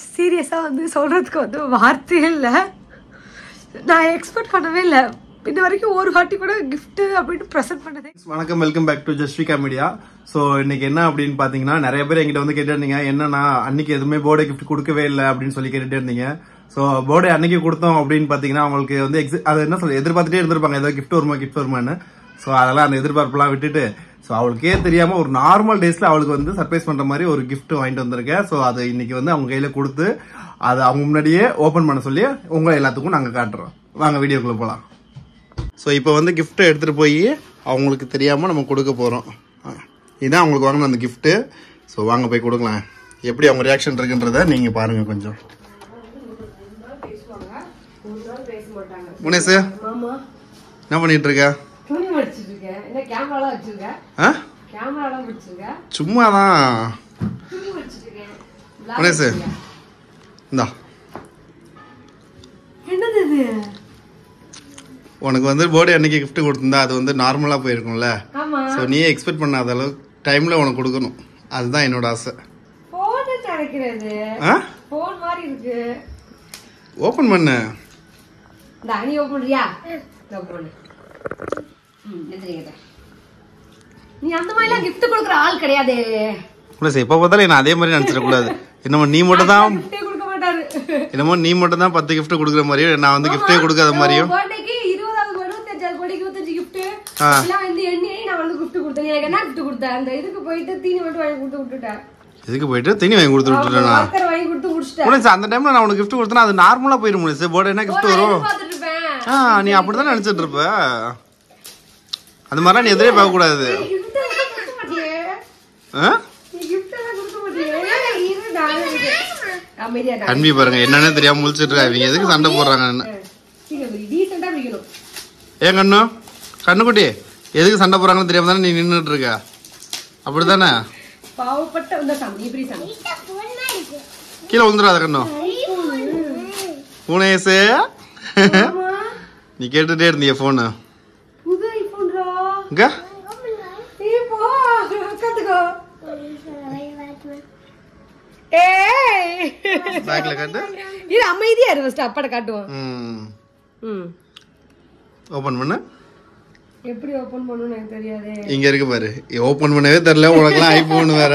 சீரியஸா வந்து சொல்றதுக்கு வந்து வார்த்தை இல்ல. நான் எக்ஸ்பெக்ட் பண்ணவே இல்ல. இது வரைக்கும் ஒரு வாட்டி கூட gift அப்படினு பிரசன்ட் பண்ணதே. வணக்கம், welcome back to Jasvika media. So இன்னைக்கு என்ன அப்படின்னு பாத்தீங்கன்னா, நிறைய பேர் என்கிட்ட வந்து கேட்டிருந்தீங்க, என்னன்னா அன்னைக்கு எதுவுமே பர்த்டே கிஃப்ட் கொடுக்கவே இல்லை அப்படின்னு சொல்லி கேட்டுட்டே இருந்தீங்க. சோ பர்த்டே அன்னைக்கு கொடுத்தோம் அப்படின்னு பாத்தீங்கன்னா அவங்களுக்கு வந்து அது என்ன சொல்ல எதிர்பார்த்துட்டே இருந்திருப்பாங்க, ஏதோ கிஃப்ட் வருமான்னு. சோ அதெல்லாம் அந்த எதிர்பார்ப்பெல்லாம் விட்டுட்டு சோ அவளுக்கே தெரியாம ஒரு நார்மல் டேஸ்ல அவளுக்கு வந்து சர்ப்ரைஸ் பண்ற மாதிரி ஒரு கிஃப்ட் வாங்கிட்டு வந்திருக்கேன். சோ அது இன்னைக்கு வந்து அவங்க கையில கொடுத்து அதை அவங்க முன்னாடியே ஓபன் பண்ண சொல்லி உங்க எல்லாத்துக்கும் நாங்க காட்டுறோம். வாங்க வீடியோக்குள்ள போலாம். ஸோ இப்போ வந்து கிஃப்ட்டை எடுத்துகிட்டு போய் அவங்களுக்கு தெரியாமல் நம்ம கொடுக்க போகிறோம். இதுதான் அவங்களுக்கு வாங்கின அந்த கிஃப்ட்டு. ஸோ வாங்க போய் கொடுக்கலாம். எப்படி அவங்க ரியாக்ஷன் இருக்குன்றத நீங்கள் பாருங்கள் கொஞ்சம். முனேஷ் என்ன பண்ணிட்டு இருக்க? சும்மாதான். முனேஷ் இந்தா உனக்கு வந்து பர்த்டே அன்னைக்கு கிஃப்ட் கொடுத்திருந்தா அது வந்து நார்மலா போயிருக்கும்ல. சோ நீ எக்ஸ்பெக்ட் பண்ணாத அளவு டைம்ல உனக்கு கொடுக்கணும். அதுதான் என்னோட ஆசை. போன் தரக்கிறது. போன் மாதிரி இருக்கு. ஓபன் பண்ணு. நீ ஓபன் பண்ணியா? ஓபன். எந்திரிங்க. நீ அந்த மாதிரிலாம் கிஃப்ட் கொடுக்குற ஆள் கிடையாது. ப்ளஸ் எப்ப பார்த்தாலும் என்ன அதே மாதிரி நினைச்சிட கூடாது. என்னமோ நீ மட்டும் தான் கொடுக்க மாட்டாரு. என்னமோ நீ மட்டும் தான் 10 கிஃப்ட் கொடுக்குற மாதிரியும் நான் வந்து கிஃப்டே கொடுக்காத மாதிரியும். பர்த்டேக்கு 20வது 25வது பர்த்டேக்கு 25 கிஃப்ட் எல்லாம் வந்து எண்ணி நான் வந்து கிஃப்ட் கொடுத்தேன். எனக்கு என்ன கிஃப்ட் கொடுத்தேன்? அந்த இதுக்கு போயிட்டு தீனி மட்டும் வாங்கி கொடுத்து விட்டுட்டேன். இதுக்கு போயிட்டு தீனி வாங்கி கொடுத்து விட்டுட்டேனா? வாக்கர் வாங்கி கொடுத்து முடிச்சிட்டேன். முனேஷ் அந்த டைம்ல நான் உனக்கு கிஃப்ட் கொடுத்தேனா அது நார்மலா போயிரும் முனேஷ். பர்த்டே என்ன கிஃப்ட் வரும்? நீ அப்படிதான் நினைச்சிட்டு இருப்ப. அது மாதிரி நீ எதிரே பார்க்க கூடாது. அன்பி பாருங்க என்னன்னு தெரியாம முழிச்சிட்டு இருக்காங்க. எதுக்கு சண்டை போடுறாங்க? ஏன் கண்ணு கண்ணுக்குட்டி எதுக்கு சண்டை போடுறாங்கன்னு தெரியாம தானே நீ நின்றுட்டு இருக்க? அப்படித்தானே? கீழே விழுந்துடாத கண்ணு. பூனேசு நீ கேட்டுட்டே இருந்திய போனு. அமைதியா அப்பாட காட்டுவோம். ஓபன் பண்ணு. எப்படி ஓபன் பண்ணனும் எனக்கு தெரியாது. இங்க இருக்கு பாரு. ஓபன் பண்ணவே தெரியல உனக்குலாம். ஐபோன் வேற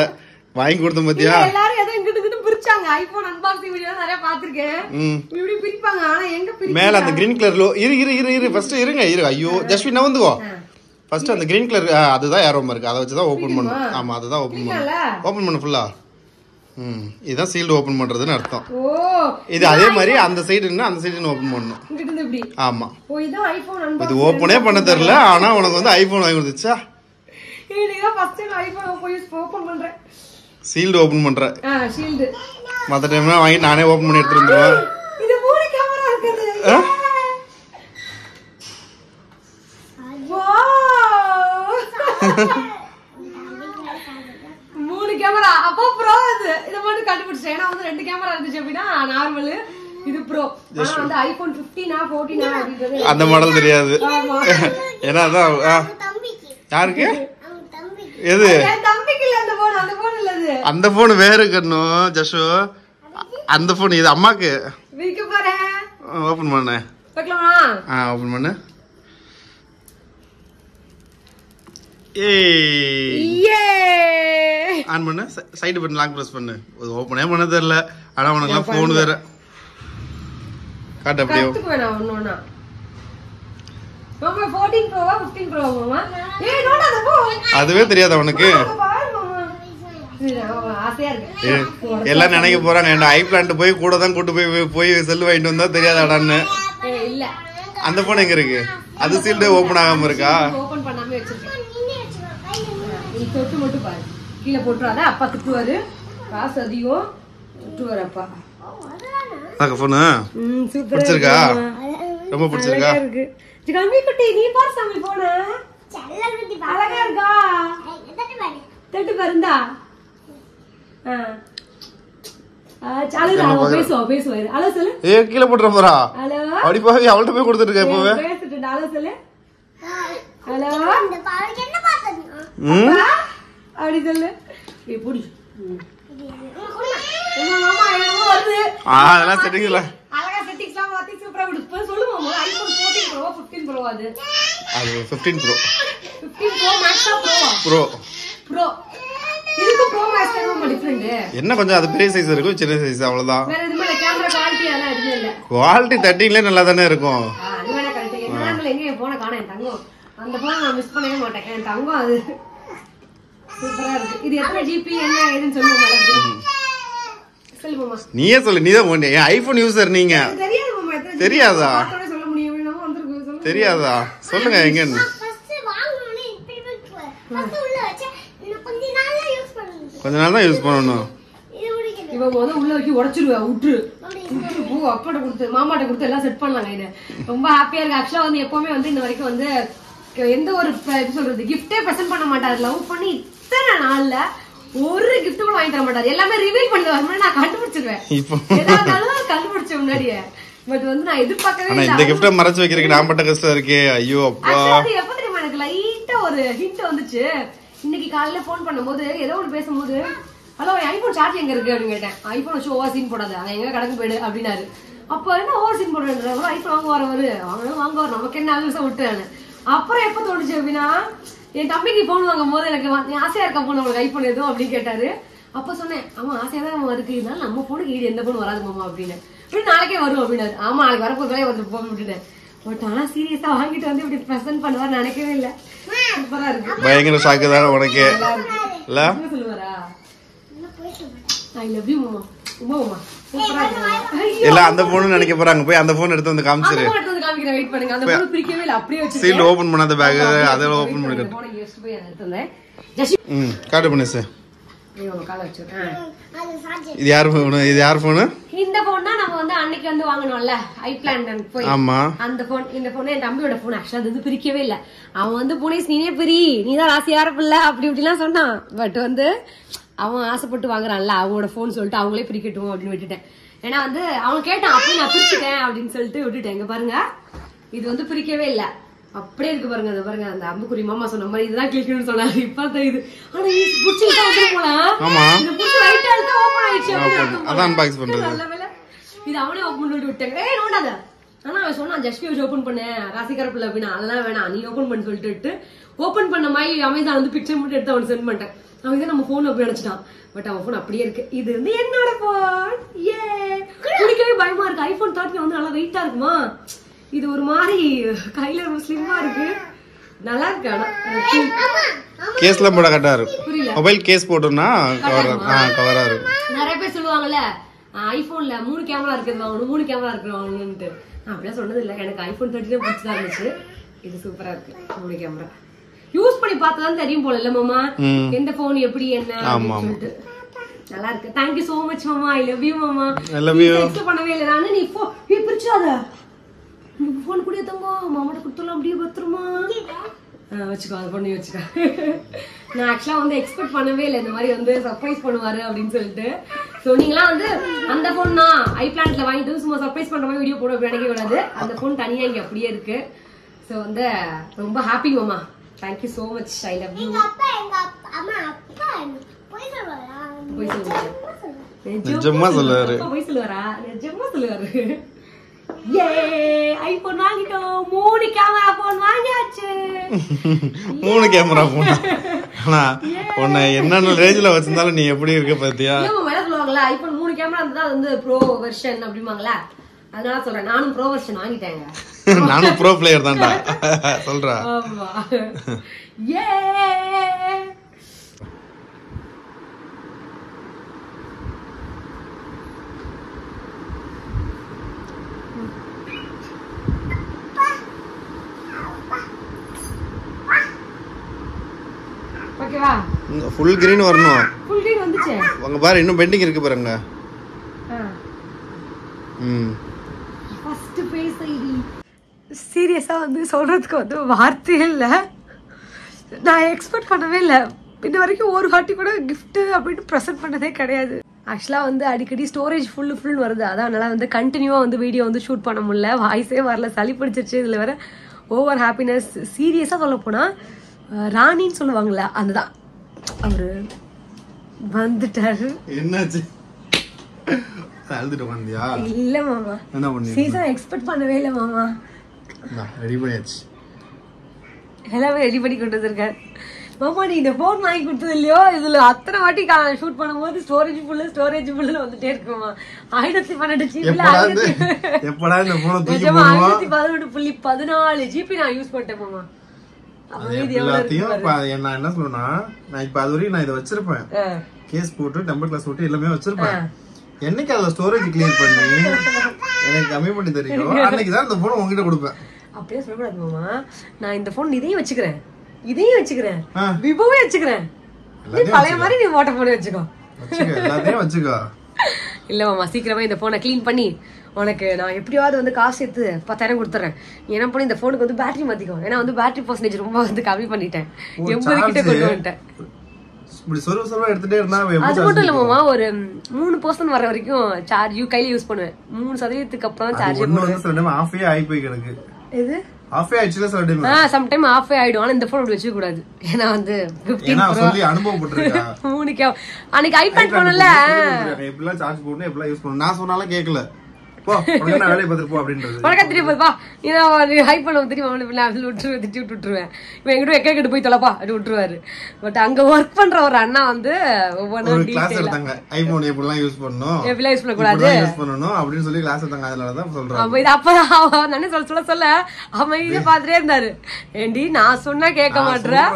வாங்கி கொடுத்த பத்தியா? எல்லாரும் ஏதோ இங்கிட்டு இங்கிட்டு பிரிச்சாங்க. ஐபோன் அன்பாக்சிங் வீடியோ நிறைய பாத்துர்க்கேன். இப்படி பிரிப்பாங்க. ஆனா எங்க பிரிப்பாங்க? மேல அந்த கிரீன் கலர்ல இரு ஃபர்ஸ்ட் இருங்க. ஐயோ ஜஸ்ட் நவந்துவோ. ஃபர்ஸ்ட் அந்த கிரீன் கலர் அதுதான் ஏரோமா இருக்கு. அதை வச்சு தான் ஓபன் பண்ணனும். ஆமா அதுதான் ஓபன் பண்ணனும். ஓபன் பண்ணு ஃபுல்லா. இதான் சீல்டு ஓபன் பண்றதுன்னு அர்த்தம். இது அதே மாதிரி அந்த சைடு அந்த சைடு ஓபன் பண்ணணும். ஆமா இது ஓபனே பண்ண தெரியல. ஆனா உனக்கு வந்து ஐபோன் வாங்கி கொடுத்துச்சா? சீல்டு ஓபன் பண்ற. மத்த டைம்ல வாங்கி நானே ஓபன் பண்ணி எடுத்துட்டு வந்துருவேன். கேமரா அப்போ ப்ரோ இது இத மட்டும் கண்டுபிடிச்சேன். ஏன்னா வந்து 2 கேமரா இருந்துச்சு அப்படினா நார்மல், இது ப்ரோ. ஆனா வந்து ஐபோன் 15 14 அப்படிங்கிறது அந்த மாடல் தெரியாது. ஏன்னா அதான் தம்பிக்கு. யாருக்கு? எது? என் தம்பிக்கு இல்ல அந்த போன் இல்ல அது. அந்த போன் வேற கண்ணு ஜஷு. அந்த போன் இது அம்மாக்கு. வீக்கு பாரு. ஓபன் பண்ணு. பார்க்கலாமா? ஓபன் பண்ணு. ஏய் ஆன் பண்ணு. சைடு பட்டன் லாக் பிரஸ் பண்ணு. அது ஓபனே பண்ண தெரியல. ஆனா உனக்குலாம் போன் வேற. காட்டு அப்படியே. கத்துக்கு வேணா ஒண்ணா. மாமா 14 ப்ரோவா 15 ப்ரோவா மாமா? ஏய் நோடா அது போ. அதுவே தெரியாத உனக்கு? ஆசையா இருக்கு. எல்லாம் நினைக்க போறாங்க என்ன ஐப்ளாண்ட் போய் கூட தான் கூட்டி போய் செல் வாங்கிட்டு வந்தா தெரியாதாடான்னு. இல்ல அந்த போன் எங்க இருக்கு? அது சீல்டே ஓபன் ஆகாம இருக்கா? ஓபன் பண்ணாம வச்சிருக்கேன். நீ தொட்டு மட்டும் பாரு. கீழ போட்டுறாத. அப்பா திட்டுவாரு. காசு அதிகம் திட்டுவாரு அப்பா. அங்க போன் சூப்பரா பிடிச்சிருக்கா? ரொம்ப பிடிச்சிருக்கா? இருக்கு. ஜிகம்பி குட்டி நீ பாரு சாமி போன. செல்லகுட்டி அழகா இருக்கா? தட்டு பாருடா. பேசுவாரு. ஹலோ சொல்லு. கீழே போட்டுற போறா. அப்படி போய் அவள்கிட்ட போய் கொடுத்துட்டு இருக்க இப்பவே. பேசிட்டு ஹலோ சொல்லு. ஹலோ இந்த பாருக்கு என்ன பார்த்தீங்க? அப்படி சொல்லு. புடி. மாமா என்னமோ வருது. அதெல்லாம் செட்டிங்ஸ்ல அழகா செட்டிங்ஸ்லாம் மாத்தி சூப்பரா கொடுத்து சொல்லுவோம். ஐபோன் 14 ப்ரோ 15 ப்ரோ அது 15 ப்ரோ 15 ப்ரோ மேக்ஸா ப்ரோ இதுக்கு ப்ரோ மேக்ஸ் ரொம்ப டிஃபரண்ட். என்ன கொஞ்சம் அது பெரிய சைஸ் இருக்கும், சின்ன சைஸ் அவ்வளவுதான். வேற எதுமே இல்ல. கேமரா குவாலிட்டி எல்லாம் எதுமே இல்ல. குவாலிட்டி 13ல நல்லா தானே இருக்கும். அது வேணா கரெக்ட். என்னல எங்க போன காணோம் என் தங்கம். அந்த போன் நான் மிஸ் பண்ணவே மாட்டேன். என் தங்கம் அது சூப்பரா இருக்கு. இது எத்தனை ஜிபி என்ன ஏதுன்னு சொல்லுங்க மாமா. சொல்லுமா. நீயே சொல்லு. நீதான் ஐபோன் யூசர் நீங்க. தெரியாது மாமா எத்தனை. தெரியாதா? சொல்ல முடியும். நம்ம வந்திருக்கு சொல்லுங்க. தெரியாதா? சொல்லுங்க எங்க. ஃபர்ஸ்ட் வாங்குனே இப்படி ஃபர்ஸ்ட் உள்ள வச்ச கொஞ்ச நாள்ல யூஸ் பண்ணனும். கொஞ்ச நாள் தான் யூஸ் பண்ணனும். இவ உள்ள வச்சு உடைச்சிருவா. உட்ரு பூ அப்பாட்ட கொடுத்து மாமாட்ட கொடுத்து எல்லாம் செட் பண்ணலாங்க. இது ரொம்ப ஹாப்பியா இருக்கு. ஆக்சுவலா வந்து எப்பவுமே வந்து இந்த வரைக்கும் வந்து எந்த ஒரு சொல்றது கிஃப்டே பிரசன்ட் பண்ண மாட்டாரு. லவ் பண்ணி இத்தனை நாள்ல ஒரு கிஃப்ட் கூட வாங்கி தர மாட்டாரு. எல்லாமே ரிவீல் பண்ணிடுவாரு. நான் கண்டுபிடிச்சிருவேன். ஏதாவது கண்டுபிடிச்ச முன்னாடியே. பட் வந்து நான் எதிர்பார்க்கவே இல்லை. இந்த கிஃப்ட மறைச்சு வைக்கிறதுக்கு நான் பட்ட கஷ்டம் இருக்கே. ஐயோ அப்பா. எப்ப தெரியுமா எனக்கு லைட்டா ஒரு ஹிண்ட் வந்துச்சு. இன்னைக்கு காலையில போன் பண்ணும்போது ஏதோ ஒன்று பேசும்போது ஹலோ ஐபோன் சார்ஜ் எங்க இருக்கு அப்படின்னு கேட்டேன். ஐபோன் வச்சு ஓவர் சீன் போடாது, அங்க எங்க கடக்கு போயிடு அப்படின்னாரு. அப்ப என்ன ஓவர் சீன் போடுறது, ஐபோன் வாங்குவாரு நமக்கு என்ன ஆகுசம் விட்டுறாரு. அப்புறம் எப்ப தோணுச்சு அப்படின்னா என் தம்பிக்கு போன் வாங்கும் போது எனக்கு ஆசையா இருக்க போன் உங்களுக்கு ஐபோன் எதுவும் அப்படின்னு கேட்டாரு. அப்ப சொன்னேன் ஆமா ஆசையா தான் இருக்கு, இருந்தாலும் நம்ம போனுக்கு ஈடு எந்த போன் வராது மாமா அப்படின்னு. இப்படி நாளைக்கே வரும் அப்படின்னாரு. ஆமா நாளைக்கு வரப்போதே வந்து போன் விட்டுட்டேன். பட் ஆனா சீரியஸா வாங்கிட்டு வந்து இப்படி பிரசன்ட் பண்ணுவார் நினைக்கவே இல்ல. சூப்பரா இருக்கு. பயங்கர ஷாக்கு தானே உனக்கு இல்ல? சொல்லுவாரா ஐ லவ் யூ மாமா. மாமா சூப்பரா இருக்கு. இல்ல அந்த போன் நினைக்க போறாங்க. போய் அந்த போன் எடுத்து வந்து காமிச்சிரு. அந்த போன் எடுத்து வந்து காமிக்கிறேன். வெயிட் பண்ணுங்க. அந்த போன் பிரிக்கவே இல்ல, அப்படியே வச்சிருக்கேன். சீல் ஓபன் பண்ணாத பேக் அதெல்லாம் ஓபன் பண்ணிட்டு போன் யூஸ் போய் எடுத்து வந்தேன். ஜஸ்ட் காட்டு பண்ணு சார். ஐயோ கால வச்சிருக்கேன். அது சார்ஜ். இது யார் போன்? இது யார் போன்? இந்த போன் தான் நம்ம வந்து அன்னைக்கு வந்து வாங்கணும்ல ஐ பிளான் போய். ஆமா அந்த போன். இந்த போன் என் தம்பியோட போன். ஆக்சுவலா அது வந்து பிரிக்கவே இல்ல. அவன் வந்து புனேஸ் நீனே பிரி, நீதான் ராசியார பிள்ளை அப்படி இப்படிலாம் சொன்னான். பட் வந்து அவன் ஆசைப்பட்டு வாங்குறான்ல அவங்களோட போன் சொல்லிட்டு அவங்களே பிரிக்கட்டும் அப்படின்னு விட்டுட்டேன். ஏன்னா வந்து அவன் கேட்டான் அப்படி நான் பிரிச்சுட்டேன் அப்படின்னு சொல்லிட்டு விட்டுட்டேன். இங்க பாருங்க இது வந்து பிரிக்கவே இல்ல, அப்படியே இருக்கு பாருங்க. அது பாருங்க அந்த அம்புக்குறி மாமா சொன்ன மாதிரி இதுதான் கிளிக்கணும்னு சொன்னாரு. இப்ப தெரியுது. ஆனா இது புடிச்சுட்டா வந்து போலாம். இது புடிச்சு ரைட்டா எடுத்தா ஓபன் ஆயிடுச்சு. அதான் அன்பாக்ஸ் பண்றது. நல்ல வேளை இது அவனே ஓபன் பண்ணிட்டு விட்டாங்க. ஏய் நோண்டாத. ஆனா அவன் சொன்னான் ஜஸ்ட் வச்சு ஓபன் பண்ண ராசிக்கார பிள்ளை அப்படின்னா அதெல்லாம் வேணாம் நீ ஓபன் பண்ணி சொல்லிட்டு ஓபன் பண்ண மாதிரி அமேசான் வந்து பிக்சர் மட்டும் எடுத்து அவனுக்கு சென்ட் பண்ணிட்டேன். அவன் இதை நம்ம போன் அப்படி நினைச்சிட்டான். பட் அவன் போன் அப்படியே இருக்கு. இது வந்து என்னோட போன். ஏ குடிக்கவே பயமா இருக்கு. ஐபோன் 13 வந்து நல்லா வெயிட்டா இருக்குமா. இது ஒரு மாதிரி கையில ரொம்ப ஸ்லிம்மா இருக்கு. நல்லா இருக்கு. ஆனா கேஸ்ல போட கரெக்டா இருக்கு. புரியல. மொபைல் கேஸ் போட்டோம்னா கவரா இருக்கு. நிறைய பேர் சொல்லுவாங்கல்ல ஐபோன்ல 3 கேமரா இருக்குது வாங்கணும் 3 கேமரா இருக்கு வாங்கணும்ட்டு. நான் அப்படியே சொன்னது இல்ல. எனக்கு ஐபோன் 13 பிடிச்சதா இருந்துச்சு. இது சூப்பரா இருக்கு. 3 கேமரா யூஸ் பண்ணி பார்த்தாதான் தெரியும் போல இல்ல மாமா எந்த போன் எப்படி என்ன சொல்லிட்டு. நல்லா இருக்கு. தேங்க்யூ சோ மச் மாமா. ஐ லவ் யூ மாமா. I love you. எக்ஸ்பெக்ட் பண்ணவே இல்ல நானு. நீ பிரிச்சாத போன் கூட தங்க மாமாட்ட கொடுத்தலாம் அப்படியே பத்திரமா வச்சுக்கோ. அது பண்ணி வச்சுக்க. நான் ஆக்சுவலா வந்து எக்ஸ்பெக்ட் பண்ணவே இல்லை இந்த மாதிரி வந்து சர்ப்ரைஸ் பண்ணுவாரு அப்படின்னு சொல்லிட்டு. சோ நீங்களாம் வந்து அந்த போன் தான் ஐ பிளான்ட்ல வாங்கிட்டு சும்மா சர்ப்ரைஸ் பண்ற மாதிரி வீடியோ போட நினைக்க கூடாது. அந்த போன் தனியா இங்க அப்படியே இருக்கு. சோ வந்து ரொம்ப ஹாப்பி மாமா. Thank you so much. I love you. எங்க அப்பா அம்மா அப்பா போய் சொல்வாரா? போய் சொல்லுவாரு. நிஜமா சொல்லுவாரு. போய் சொல்லுவாரா? நிஜமா சொல்லுவாரு. ஏ ஐபோன் வாங்கிட்டோம். 3 கேமரா போன் வாங்கியாச்சு. 3 கேமரா போன். ஆனா உன்னை என்னென்ன ரேஞ்சில வச்சிருந்தாலும் நீ எப்படி இருக்க பாத்தியா? இல்ல மேல சொல்லுவாங்கல்ல ஐபோன் 3 கேமரா இருந்தா அது வந்து ப்ரோ வெர்ஷன் அப்படிமாங்கல. அதனால சொல்றேன் நானும் ப்ரோ வெர்ஷன் வாங்கிட்டேங்க. நானும் ப்ரோ பிளேயர் தான்டா சொல்றா. ஆமா. ஏ ஓகேவா? ஃபுல் கிரீன் வரணும். ஃபுல் கிரீன் வந்துச்சு. அங்க பாரு இன்னும் பெண்டிங் இருக்கு பாருங்க. ஃபர்ஸ்ட் ஃபேஸ் ஐடி சீரியஸா வந்து சொல்றதுக்கு வந்து வார்த்தையே இல்ல. நான் எக்ஸ்பெக்ட் பண்ணவே இல்லை. இன்ன வரைக்கும் ஒரு வாட்டி கூட கிஃப்ட் அப்படின்னு ப்ரெசென்ட் பண்ணதே கிடையாது. ஆக்சுவலாக வந்து அடிக்கடி ஸ்டோரேஜ் ஃபுல் வருது. அதான் நல்லா வந்து கண்டினியூவாக வந்து வீடியோ வந்து ஷூட் பண்ண முடியல. வாய்ஸே வரல, சளி பிடிச்சிருச்சு. இதில் வேற ஓவர் ஹாப்பினஸ். சீரியஸாக சொல்ல போனால் ராணின்னு சொல்லுவாங்கல்ல அதுதான். அவரு வந்துட்டாரு. என்னாச்சு? அழுதுட்டு வந்தியா? இல்ல மாமா, என்ன பண்ணி சீசன் எக்ஸ்பெக்ட் பண்ணவே இல்ல மாமா. ரெடி பண்ணியாச்சு, எல்லாமே ரெடி பண்ணி கொண்டு வந்திருக்காரு மாமா. நீ இந்த போன் வாங்கி கொடுத்தது இல்லையோ, இதுல அத்தனை வாட்டி ஷூட் பண்ணும்போது ஸ்டோரேஜ் ஃபுல்லு வந்துட்டே இருக்குமா. 1012 ஜிபில எப்படா இந்த போனை தூக்கி 1011.14 ஜிபி நான் யூஸ் பண்ணிட்டேன் மாமா. எல்லாத்தையும் நான் என்ன சொல்லுனா, நான் இப்ப அது வரையும் நான் இதை வச்சிருப்பேன், கேஸ் போட்டு டெம்பர் கிளாஸ் போட்டு எல்லாமே வச்சிருப்பேன். என்னைக்கு அதுல ஸ்டோரேஜ் கிளியர் பண்ணி எனக்கு கம்மி பண்ணி தெரியும், அன்னைக்குதான் இந்த போனை உங்ககிட்ட கொடுப்பேன். அப்படியே சொல்லக்கூடாது மாமா. நான் இந்த போன் இதையும் வச்சுக்கிறேன், விவோவே வச்சுக்கிறேன். பழைய மாதிரி நீ மோட்டர் போன் வச்சுக்கோ. எல்லாத்தையும் வச்சுக்கோ. இல்ல மாமா, சீக்கிரமா இந்த போனை கிளீன் பண்ணி உனக்கு நான் எப்படியாவது வந்து காசு எடுத்து 10,000 கொடுத்துறேன். என்ன பண்ணி இந்த போனுக்கு வந்து பேட்டரி மாத்திக்கோ. ஏன்னா வந்து பேட்டரி பர்சன்டேஜ் ரொம்ப வந்து கம்மி பண்ணிட்டேன், 80 கிட்ட கொண்டு வந்துட்டேன். அது மட்டும் இல்ல மாமா, ஒரு 3% வர வரைக்கும் சார்ஜ் கையில யூஸ் பண்ணுவேன். 3% அப்புறம் சார்ஜ் இது சம்டைம் ஆஃப் ஆயிடும். ஆனா இந்த போன் அப்படி வச்சுக்க கூடாது. ஏன்னா வந்து 15 அன்னைக்கு ஐபேட் போனல எப்படிலாம் சார்ஜ் போடணும், எப்படிலாம் யூஸ் பண்ணணும் நான் சொன்னாலும் கேட்கல. விட்டுருவேன். போய் தொலைப்பா அப்படி விட்டுருவாரு. பட் அங்க ஒர்க் பண்ற ஒரு அண்ணா வந்து சொல்ல அமைதியா பாத்துட்டே இருந்தாரு. ஏண்டி நான் சொன்னா கேட்க மாட்டேன்.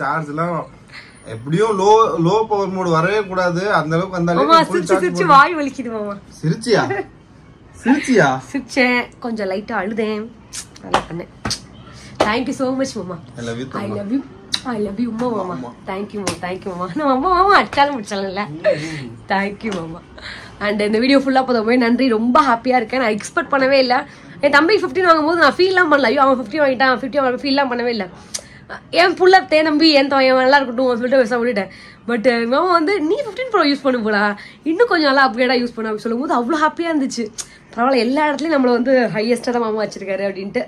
சார்ஜ் எல்லாம் எப்படியும் லோ பவர் மோட் வரவே கூடாது. அந்த அளவுக்கு அந்த வாய் வலிக்குது மாமா. சிரிச்சேன், கொஞ்சம் லைட்டா அழுதேன், நல்லா பண்ணேன். தேங்க்யூ சோ மச் மாமா. ஐ லவ் யூ மாமா. தேங்க்யூ மாமா. நான் மாமா அடிச்சாலும் முடிச்சாலும் தேங்க்யூ மாமா. அண்ட் இந்த வீடியோ ஃபுல்லா போதும், நன்றி. ரொம்ப ஹாப்பியா இருக்கேன். நான் எக்ஸ்பெக்ட் பண்ணவே இல்லை. என் தம்பி 15 வாங்கும்போது நான் ஃபீல்லாம் பண்ணல. ஐயோ அவன் 50 வாங்கிட்டான் 50 ஃபீல்லாம் பண்ணவே இல்லை. என் புள்ள தேனம்பி என் நல்லா இருக்கட்டும் சொல்லிட்டு விஷயம் விட்டுட்டேன். பட் மாமா வந்து நீ 15 Pro யூஸ் பண்ண போடா, இன்னும் கொஞ்சம் நல்லா அப்கிரேடா யூஸ் பண்ண சொல்லும் போது அவ்வளோ ஹாப்பியா இருந்துச்சு. பரவாயில்ல, எல்லா இடத்துலயும் நம்மள வந்து ஹையஸ்டா தான் மாமா வச்சிருக்காரு அப்படின்ட்டு